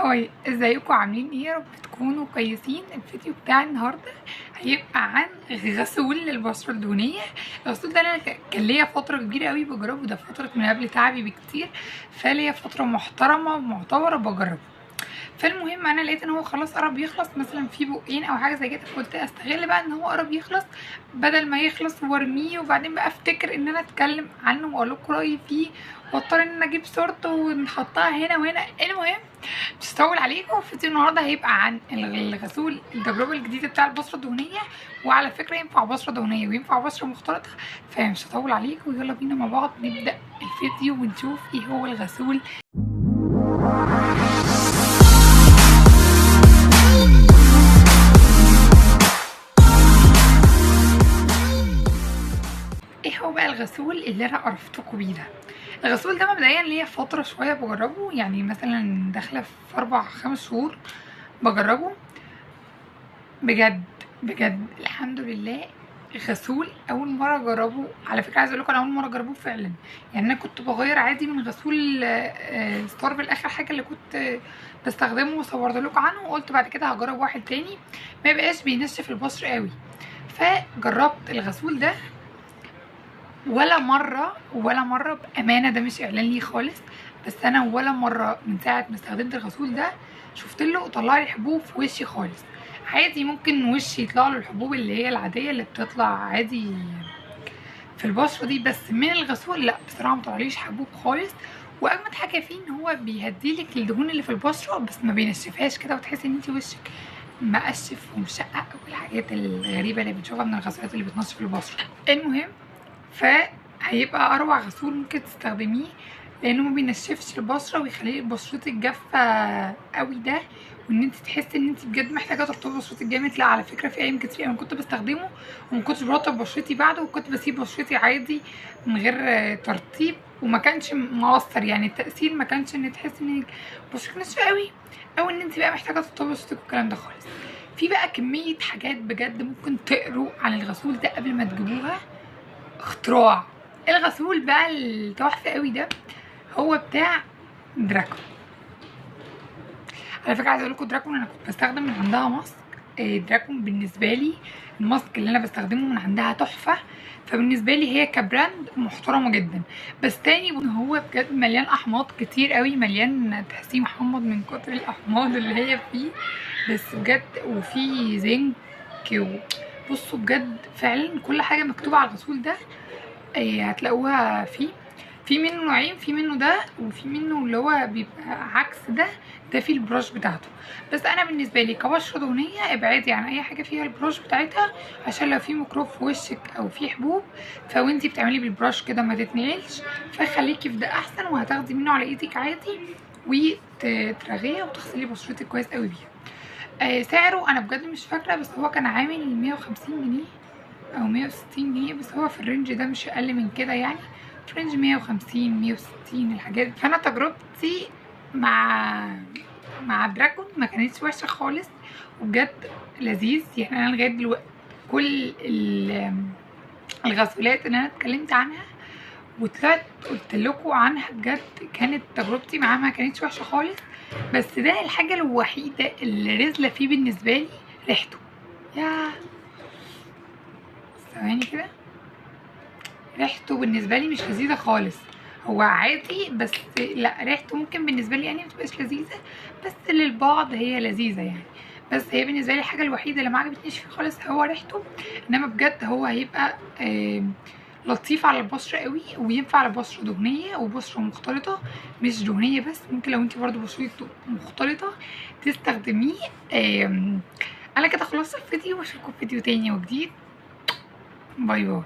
هاي، ازيكم عاملين ايه؟ يا رب تكونوا كويسين. الفيديو بتاع النهارده هيبقى عن غسول للبشره الدهنيه. الغسول ده انا كان ليا فتره كبيره قوي بجربه، ده فتره من قبل تعبي بكتير، فليا فتره محترمه ومعتبره بجربه. فالمهم انا لقيت ان هو خلاص قرب يخلص، مثلا في بقين او حاجه زي كده، فقلت استغل بقى ان هو قرب يخلص بدل ما يخلص وارميه وبعدين بقى افتكر ان انا اتكلم عنه واقول لكم رايي فيه واضطر ان انا اجيب صورته ونحطها هنا وهنا. المهم مش هطول عليكم. الفيديو النهارده هيبقى عن الغسول، التجربه الجديده بتاع البشره الدهنيه، وعلى فكره ينفع بشره دهنيه وينفع بشره مختلطه، فمش هطول عليكم ويلا بينا مع بعض نبدا الفيديو ونشوف ايه هو الغسول. ايه هو بقى الغسول اللي انا عرفتكم بيه ده؟ الغسول ده مبدئيا ليا فتره شويه بجربه، يعني مثلا داخله في 4-5 شهور بجربه. بجد بجد الحمد لله. غسول اول مره اجربه، على فكره عايزه اقول لكم انا اول مره اجربه فعلا. يعني انا كنت بغير عادي من غسول ستار بالاخر حاجه اللي كنت بستخدمه وصورت لكم عنه، وقلت بعد كده هجرب واحد تاني ما يبقاش بينشف البشره قوي. فجربت الغسول ده ولا مره بامانه، ده مش اعلان ليه خالص، بس انا ولا مره من ساعه ما استخدمت الغسول ده شفت له طلع لي حبوب في وشي خالص. عادي ممكن وشي يطلع له الحبوب اللي هي العاديه اللي بتطلع عادي في البشره دي، بس من الغسول لا بصراحه ما طلعليش حبوب خالص. واجمد حاجه فيه ان هو بيهديلك الدهون اللي في البشره بس ما بينشفهاش كده، وتحسي ان انت وشك مقشف ومشقق والحاجات الغريبه اللي بنشوفها من الغسولات اللي بتنشف البشره. المهم فهيبقى اروع غسول ممكن تستخدميه، لانه ما بينشفش البشره ويخلي بشرتك جافه قوي ده، وان انت تحسي ان انت بجد محتاجه ترطبي بشرتك جامد. لا على فكره في ايام كتير انا كنت بستخدمه وما كنتش برطب بشرتي بعده، وكنت بسيب بشرتي عادي من غير ترطيب، وما كانش مؤثر. يعني التاثير ما كانش ان تحسي ان بشرتك ناشفه قوي او ان انت بقى محتاجه ترطبي بشرتك والكلام ده خالص. في بقى كميه حاجات بجد ممكن تقروا عن الغسول ده قبل ما تجيبوها. اختراع الغسول بقى التحفه قوي ده هو بتاع دراكون. على فكره عايزه اقول لكم دراكون انا كنت بستخدم من عندها ماسك. دراكون بالنسبه لي الماسك اللي انا بستخدمه من عندها تحفه، فبالنسبه لي هي كبراند محترمه جدا. بس تاني هو بجد مليان احماض كتير قوي، مليان تحسيه محمض من كتر الاحماض اللي هي فيه، بس بجد وفي زنك. بصوا بجد فعلا كل حاجه مكتوبه على الغسول ده هتلاقوها فيه. في منه نوعين، في منه ده وفي منه اللي هو بيبقى عكس ده، ده فيه البراش بتاعته. بس انا بالنسبه لي كبشره دهنيه ابعدي عن اي حاجه فيها البراش بتاعتها، عشان لو في ميكروب في وشك او في حبوب فوانتي بتعملي بالبراش كده ما تتنقلش، فخليكي في ده احسن، وهتاخدي منه على ايدك عادي وترغيه وتغسلي بشرتك كويس قوي بيها. سعره انا بجد مش فاكره، بس هو كان عامل 150 جنيه او 160 جنيه، بس هو في الرينج ده مش اقل من كده، يعني في رينج 150 160 الحاجات دي. فانا تجربتي مع دراكون ما كانتش وحشه خالص، وبجد لذيذ. يعني انا لغايه دلوقتي كل الغسولات اللي انا اتكلمت عنها وطلعت قلت لكم عنها بجد كانت تجربتي معاه ما كانتش وحشه خالص. بس ده الحاجه الوحيده اللي رزله فيه بالنسبه لي ريحته. يا ثواني كده، ريحته بالنسبه لي مش لذيذه خالص. هو عادي بس لا ريحته ممكن بالنسبه لي يعني متبقاش لذيذه، بس للبعض هي لذيذه يعني. بس هي بالنسبه لي الحاجه الوحيده اللي ما عجبتنيش فيه خالص هو ريحته. انما بجد هو هيبقى لطيف على البشره قوي، وينفع على بشره دهنيه وبشره مختلطه، مش دهنيه بس، ممكن لو انت برضو بشرتك مختلطه تستخدميه. انا كده خلصت الفيديو، واشوفكم في فيديو تاني وجديد. باي باي.